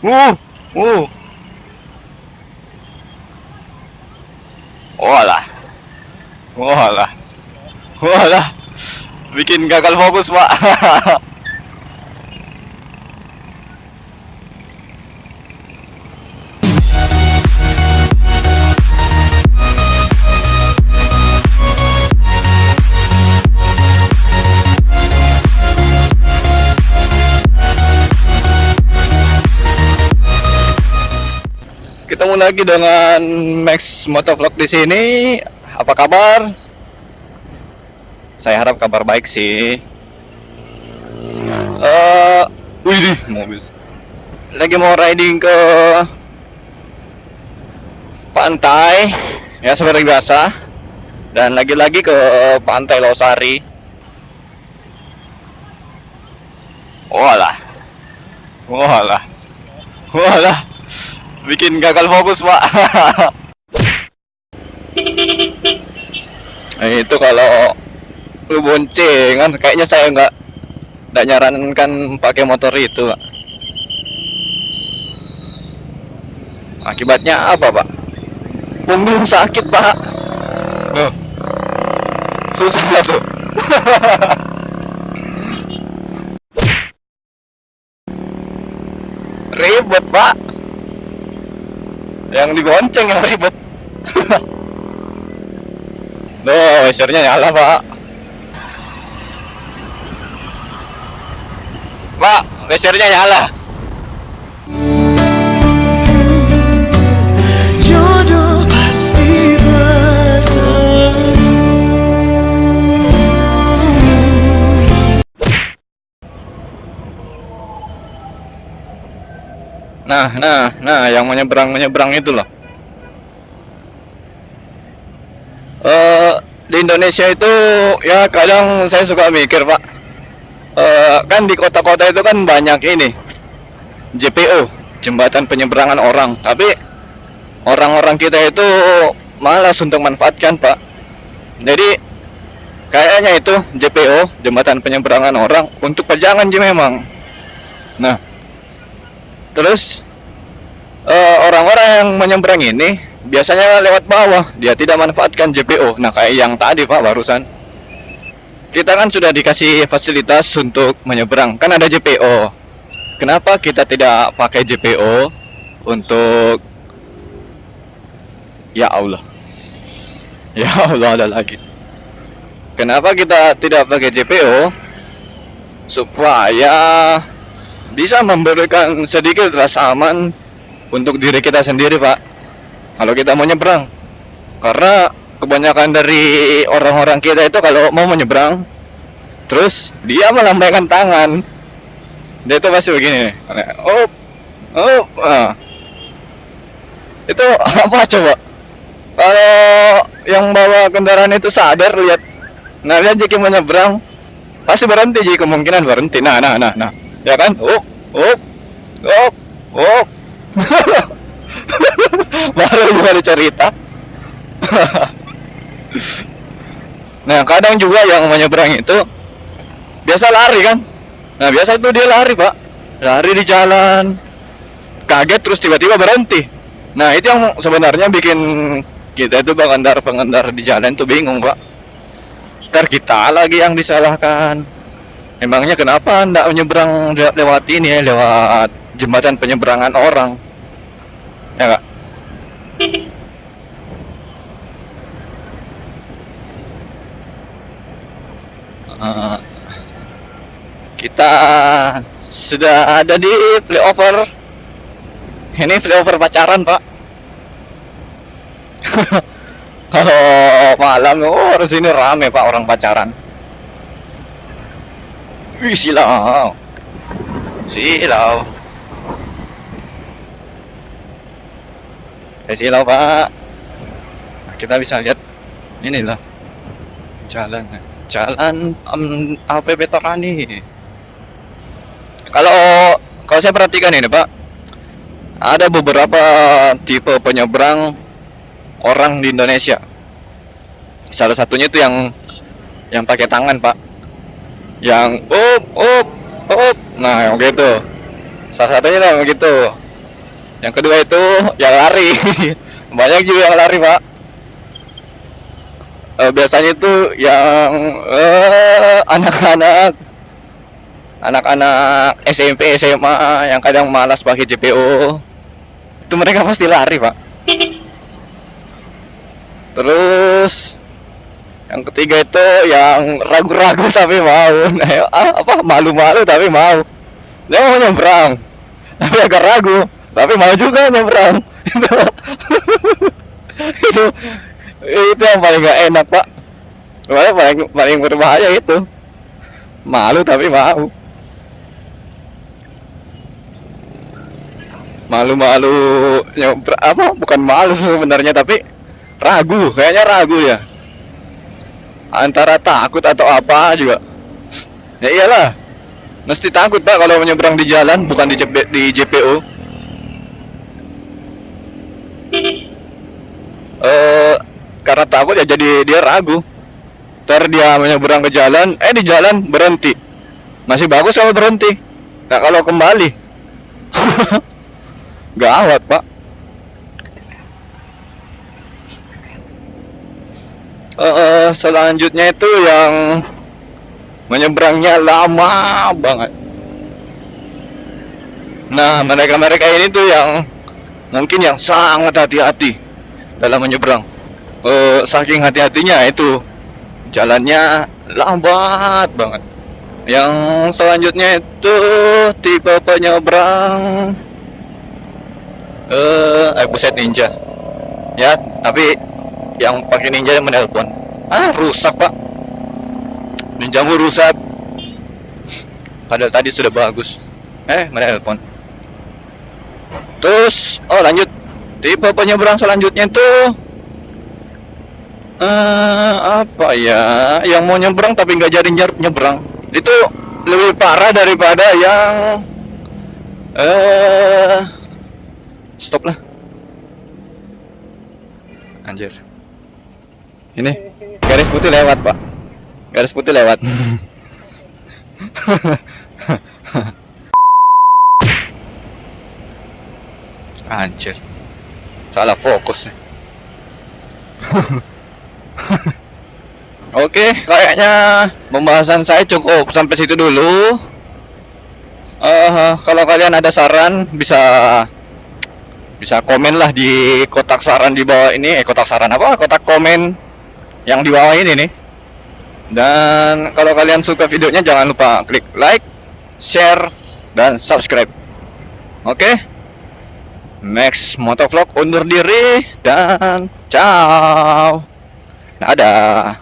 Uh, uh. Walah, walah, walah. Bikin gagal fokus, Pak. Ketemu lagi dengan Max Motovlog di sini. Apa kabar? Saya harap kabar baik sih. Wih, mobil. Lagi mau riding ke pantai, ya seperti biasa. Dan lagi-lagi ke Pantai Losari. Walah, walah, walah. Bikin gagal fokus, Pak. Nah, itu kalau lu boncengan, kayaknya saya nggak nyarankan pakai motor itu, Pak. Akibatnya apa, Pak? Punggung sakit, Pak. Susah nggak tuh? Ribet, Pak. Yang digonceng yang ribet. Loh, wisernya nyala, Pak. Pak, wisernya nyala. Jodoh pasti bertemu. Nah, yang menyeberang itu loh. Di Indonesia itu ya kadang saya suka mikir, Pak. Kan di kota-kota itu kan banyak ini JPO, jembatan penyeberangan orang. Tapi orang-orang kita itu malas untuk manfaatkan, Pak. Jadi kayaknya itu JPO, jembatan penyeberangan orang, untuk pejangan sih memang. Nah, terus orang-orang yang menyeberang ini biasanya lewat bawah, dia tidak manfaatkan JPO. Nah, kayak yang tadi, Pak, barusan. Kita kan sudah dikasih fasilitas untuk menyeberang, kan ada JPO. Kenapa kita tidak pakai JPO untuk... Ya Allah. Ya Allah, ada lagi. Kenapa kita tidak pakai JPO? Supaya bisa memberikan sedikit rasa aman untuk diri kita sendiri, Pak, kalau kita mau nyebrang. Karena kebanyakan dari orang-orang kita itu kalau mau menyeberang, terus dia melambaikan tangan. Dia itu pasti begini, oh, oh, itu apa coba? Kalau yang bawa kendaraan itu sadar, lihat, nah lihat jika menyeberang, pasti berhenti, jika kemungkinan berhenti. Nah, ya kan? Oh, oh, oh, oh. Baru juga cerita. Nah, kadang juga yang menyeberang itu biasa lari kan. Nah, biasa itu dia lari, Pak. Lari di jalan. Kaget terus tiba-tiba berhenti. Nah, itu yang sebenarnya bikin kita itu pengendara di jalan tuh bingung, Pak. Ntar kita lagi yang disalahkan. Emangnya kenapa enggak menyeberang lewat ini ya, lewat jembatan penyeberangan orang? Ya enggak? Kita sudah ada di flyover. Ini flyover pacaran, Pak. Kalau malam, oh di sini rame, Pak, orang pacaran. Wih, silau. Silau. Silau, Pak. Kita bisa lihat ini lah. Jalan APP Torani. Kalau saya perhatikan ini, Pak, ada beberapa tipe penyeberang orang di Indonesia. Salah satunya itu yang pakai tangan, Pak. Yang up. Nah, yang gitu. Salah satunya yang begitu. Yang kedua itu yang lari. Banyak juga yang lari, Pak. Biasanya itu yang anak-anak SMP, SMA yang kadang malas pakai JPO. Itu mereka pasti lari, Pak. Terus yang ketiga itu yang ragu-ragu tapi mau. Malu-malu tapi mau. Dia mau nyebrang, tapi agak ragu, tapi mau juga nyebrang. itu itu yang paling gak enak, Pak. Paling berbahaya itu. Malu tapi mau. Malu-malu nyebrang, bukan malu sebenarnya, tapi ragu, kayaknya ragu ya. Antara takut atau apa juga. Ya iyalah. Mesti takut, Pak, kalau menyeberang di jalan, bukan di JPO. Karena takut ya jadi dia ragu. Ntar dia menyeberang ke jalan, di jalan berhenti. Masih bagus kalau berhenti. Nggak kalau kembali. Gawat, Pak. Selanjutnya itu yang menyeberangnya lama banget. Nah, mereka ini tuh yang mungkin yang sangat hati-hati dalam menyeberang. Saking hati-hatinya itu jalannya lambat banget. Yang selanjutnya itu tipe penyeberang buset, ninja. Ya, tapi yang pakai ninja yang menelpon. Rusak, Pak. Ninjamu rusak. Padahal tadi sudah bagus. Menelpon. Terus, lanjut. Tipe penyeberang selanjutnya itu apa ya? Yang mau nyebrang tapi nggak jadi nyebrang. Itu lebih parah daripada yang stop lah. Anjir. Ini garis putih lewat, Pak. Garis putih lewat. Anjir. Salah fokus nih. Oke, kayaknya pembahasan saya cukup sampai situ dulu. Kalau kalian ada saran bisa komen lah di kotak saran di bawah ini. Kotak saran apa? Kotak komen yang di bawah ini nih. Dan kalau kalian suka videonya, jangan lupa klik like, share, dan subscribe. Oke? Max Motovlog undur diri dan ciao. Dadah.